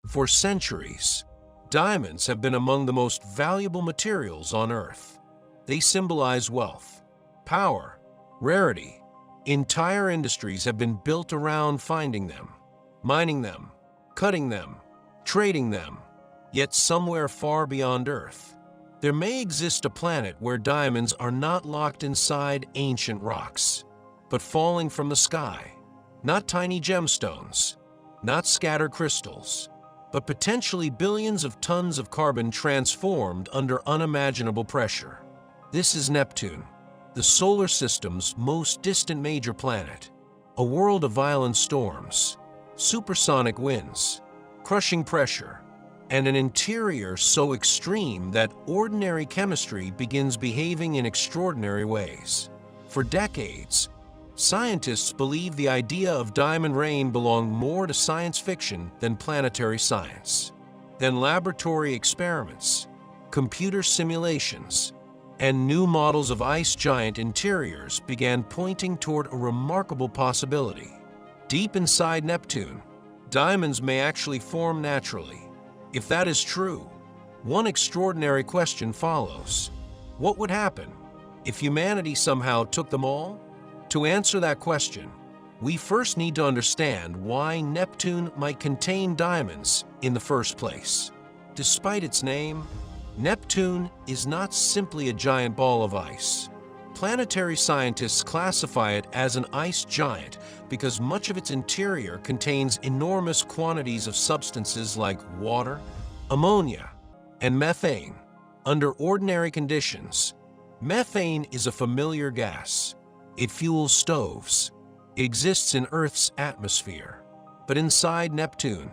For centuries, diamonds have been among the most valuable materials on Earth. They symbolize wealth, power, rarity. Entire industries have been built around finding them, mining them, cutting them, trading them. Yet somewhere far beyond Earth, there may exist a planet where diamonds are not locked inside ancient rocks, but falling from the sky. Not tiny gemstones, not scattered crystals, but potentially billions of tons of carbon transformed under unimaginable pressure. This is Neptune, the solar system's most distant major planet, a world of violent storms, supersonic winds, crushing pressure, and an interior so extreme that ordinary chemistry begins behaving in extraordinary ways. For decades, scientists believed the idea of diamond rain belonged more to science fiction than planetary science. Then laboratory experiments, computer simulations, and new models of ice giant interiors began pointing toward a remarkable possibility. Deep inside Neptune, diamonds may actually form naturally. If that is true, one extraordinary question follows. What would happen if humanity somehow took them all? To answer that question, we first need to understand why Neptune might contain diamonds in the first place. Despite its name, Neptune is not simply a giant ball of ice. Planetary scientists classify it as an ice giant because much of its interior contains enormous quantities of substances like water, ammonia, and methane. Under ordinary conditions, methane is a familiar gas. It fuels stoves. It exists in Earth's atmosphere. But inside Neptune,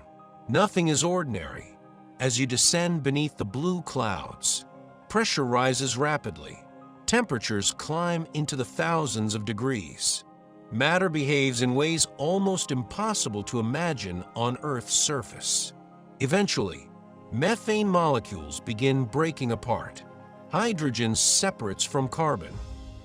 nothing is ordinary. As you descend beneath the blue clouds, pressure rises rapidly. Temperatures climb into the thousands of degrees. Matter behaves in ways almost impossible to imagine on Earth's surface. Eventually, methane molecules begin breaking apart. Hydrogen separates from carbon.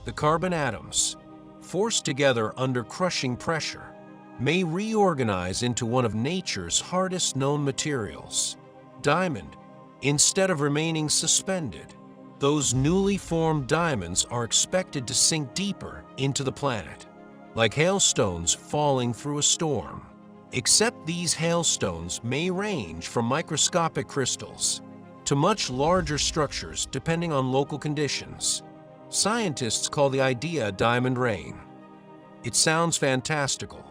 The carbon atoms, forced together under crushing pressure, may reorganize into one of nature's hardest known materials, diamond. Instead of remaining suspended, those newly formed diamonds are expected to sink deeper into the planet, like hailstones falling through a storm. Except these hailstones may range from microscopic crystals to much larger structures depending on local conditions. Scientists call the idea diamond rain. It sounds fantastical,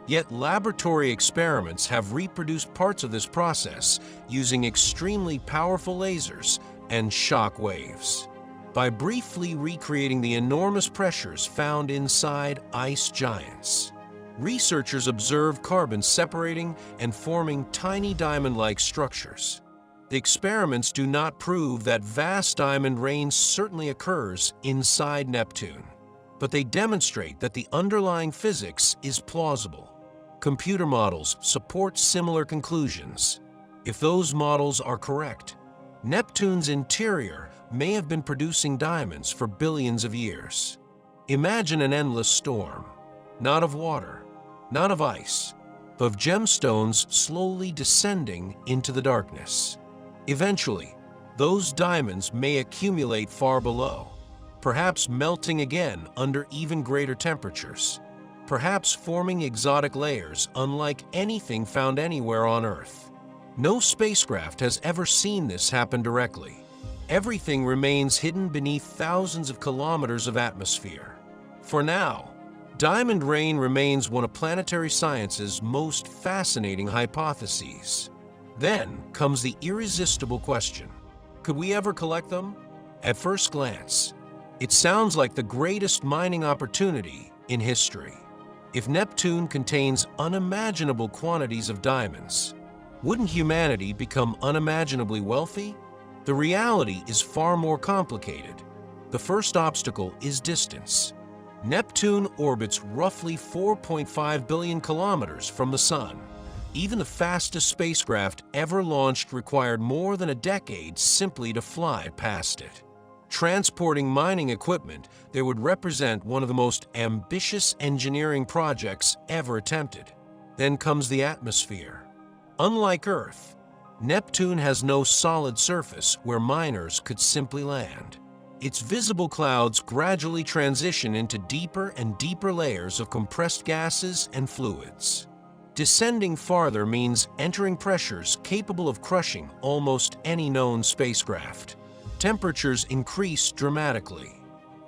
yet laboratory experiments have reproduced parts of this process using extremely powerful lasers and shock waves. By briefly recreating the enormous pressures found inside ice giants, researchers observed carbon separating and forming tiny diamond-like structures. The experiments do not prove that vast diamond rain certainly occurs inside Neptune, but they demonstrate that the underlying physics is plausible. Computer models support similar conclusions. If those models are correct, Neptune's interior may have been producing diamonds for billions of years. Imagine an endless storm, not of water, not of ice, but of gemstones slowly descending into the darkness. Eventually, those diamonds may accumulate far below, perhaps melting again under even greater temperatures, perhaps forming exotic layers unlike anything found anywhere on Earth. No spacecraft has ever seen this happen directly. Everything remains hidden beneath thousands of kilometers of atmosphere. For now, diamond rain remains one of planetary science's most fascinating hypotheses. Then comes the irresistible question: could we ever collect them? At first glance, it sounds like the greatest mining opportunity in history. If Neptune contains unimaginable quantities of diamonds, wouldn't humanity become unimaginably wealthy? The reality is far more complicated. The first obstacle is distance. Neptune orbits roughly 4.5 billion kilometers from the Sun. Even the fastest spacecraft ever launched required more than a decade simply to fly past it. Transporting mining equipment there would represent one of the most ambitious engineering projects ever attempted. Then comes the atmosphere. Unlike Earth, Neptune has no solid surface where miners could simply land. Its visible clouds gradually transition into deeper and deeper layers of compressed gases and fluids. Descending farther means entering pressures capable of crushing almost any known spacecraft. Temperatures increase dramatically.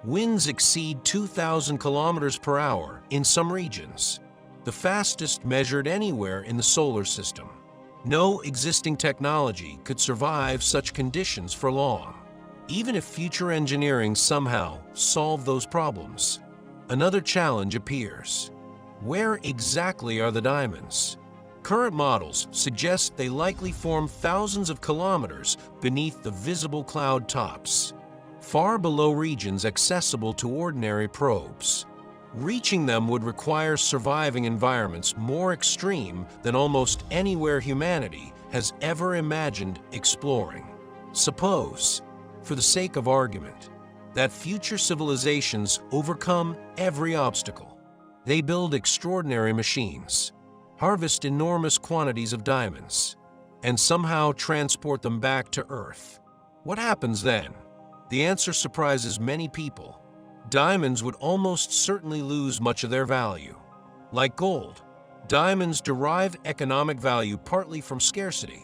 Winds exceed 2,000 kilometers per hour in some regions, the fastest measured anywhere in the solar system. No existing technology could survive such conditions for long, even if future engineering somehow solved those problems. Another challenge appears. Where exactly are the diamonds? Current models suggest they likely form thousands of kilometers beneath the visible cloud tops, far below regions accessible to ordinary probes. Reaching them would require surviving environments more extreme than almost anywhere humanity has ever imagined exploring. Suppose, for the sake of argument, that future civilizations overcome every obstacle. They build extraordinary machines, harvest enormous quantities of diamonds, and somehow transport them back to Earth. What happens then? The answer surprises many people. Diamonds would almost certainly lose much of their value. Like gold, diamonds derive economic value partly from scarcity.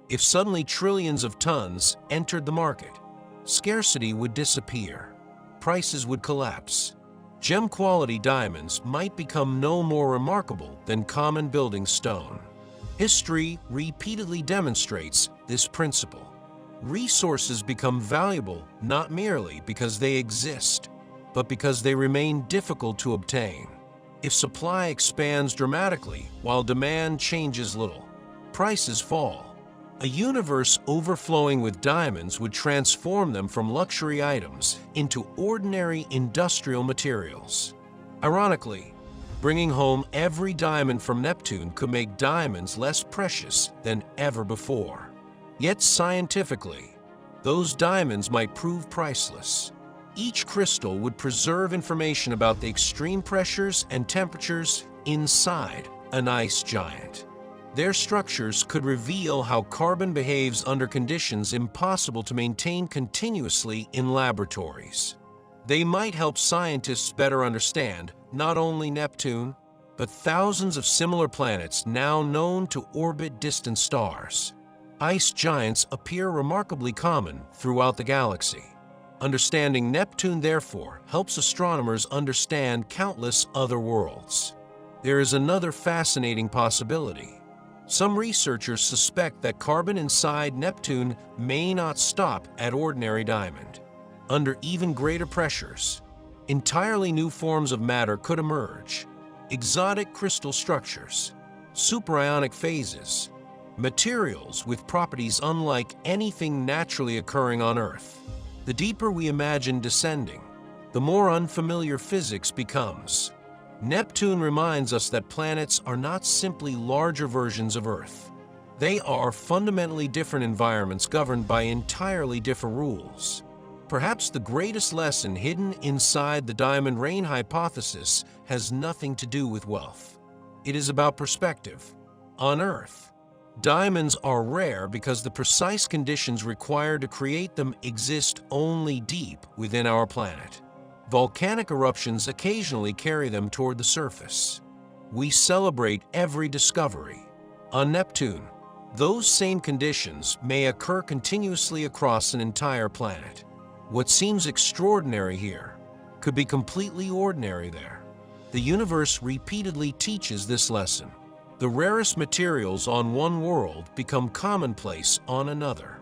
If suddenly trillions of tons entered the market, scarcity would disappear. Prices would collapse. Gem-quality diamonds might become no more remarkable than common building stone. History repeatedly demonstrates this principle. Resources become valuable not merely because they exist, but because they remain difficult to obtain. If supply expands dramatically while demand changes little, prices fall. A universe overflowing with diamonds would transform them from luxury items into ordinary industrial materials. Ironically, bringing home every diamond from Neptune could make diamonds less precious than ever before. Yet scientifically, those diamonds might prove priceless. Each crystal would preserve information about the extreme pressures and temperatures inside an ice giant. Their structures could reveal how carbon behaves under conditions impossible to maintain continuously in laboratories. They might help scientists better understand not only Neptune, but thousands of similar planets now known to orbit distant stars. Ice giants appear remarkably common throughout the galaxy. Understanding Neptune, therefore, helps astronomers understand countless other worlds. There is another fascinating possibility. Some researchers suspect that carbon inside Neptune may not stop at ordinary diamond. Under even greater pressures, entirely new forms of matter could emerge. Exotic crystal structures, superionic phases, materials with properties unlike anything naturally occurring on Earth. The deeper we imagine descending, the more unfamiliar physics becomes. Neptune reminds us that planets are not simply larger versions of Earth. They are fundamentally different environments governed by entirely different rules. Perhaps the greatest lesson hidden inside the diamond rain hypothesis has nothing to do with wealth. It is about perspective. On Earth, diamonds are rare because the precise conditions required to create them exist only deep within our planet. Volcanic eruptions occasionally carry them toward the surface. We celebrate every discovery. On Neptune, those same conditions may occur continuously across an entire planet. What seems extraordinary here could be completely ordinary there. The universe repeatedly teaches this lesson. The rarest materials on one world become commonplace on another.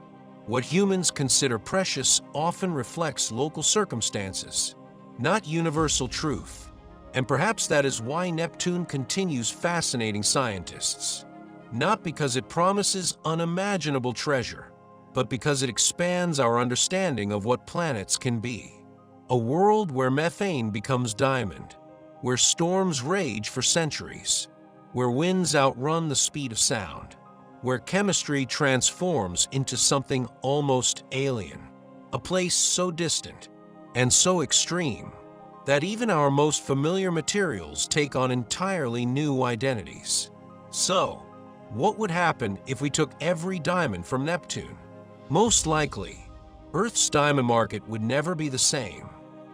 What humans consider precious often reflects local circumstances, not universal truth. And perhaps that is why Neptune continues fascinating scientists. Not because it promises unimaginable treasure, but because it expands our understanding of what planets can be. A world where methane becomes diamond, where storms rage for centuries, where winds outrun the speed of sound, where chemistry transforms into something almost alien, a place so distant and so extreme that even our most familiar materials take on entirely new identities. So, What would happen if we took every diamond from Neptune? Most likely, Earth's diamond market would never be the same,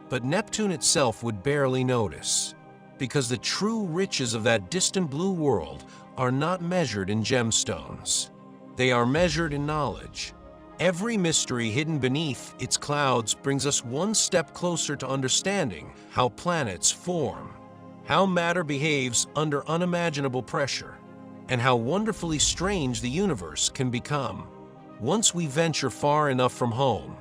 but Neptune itself would barely notice, because the true riches of that distant blue world are not measured in gemstones. They are measured in knowledge. Every mystery hidden beneath its clouds brings us one step closer to understanding how planets form, how matter behaves under unimaginable pressure, and how wonderfully strange the universe can become. Once we venture far enough from home,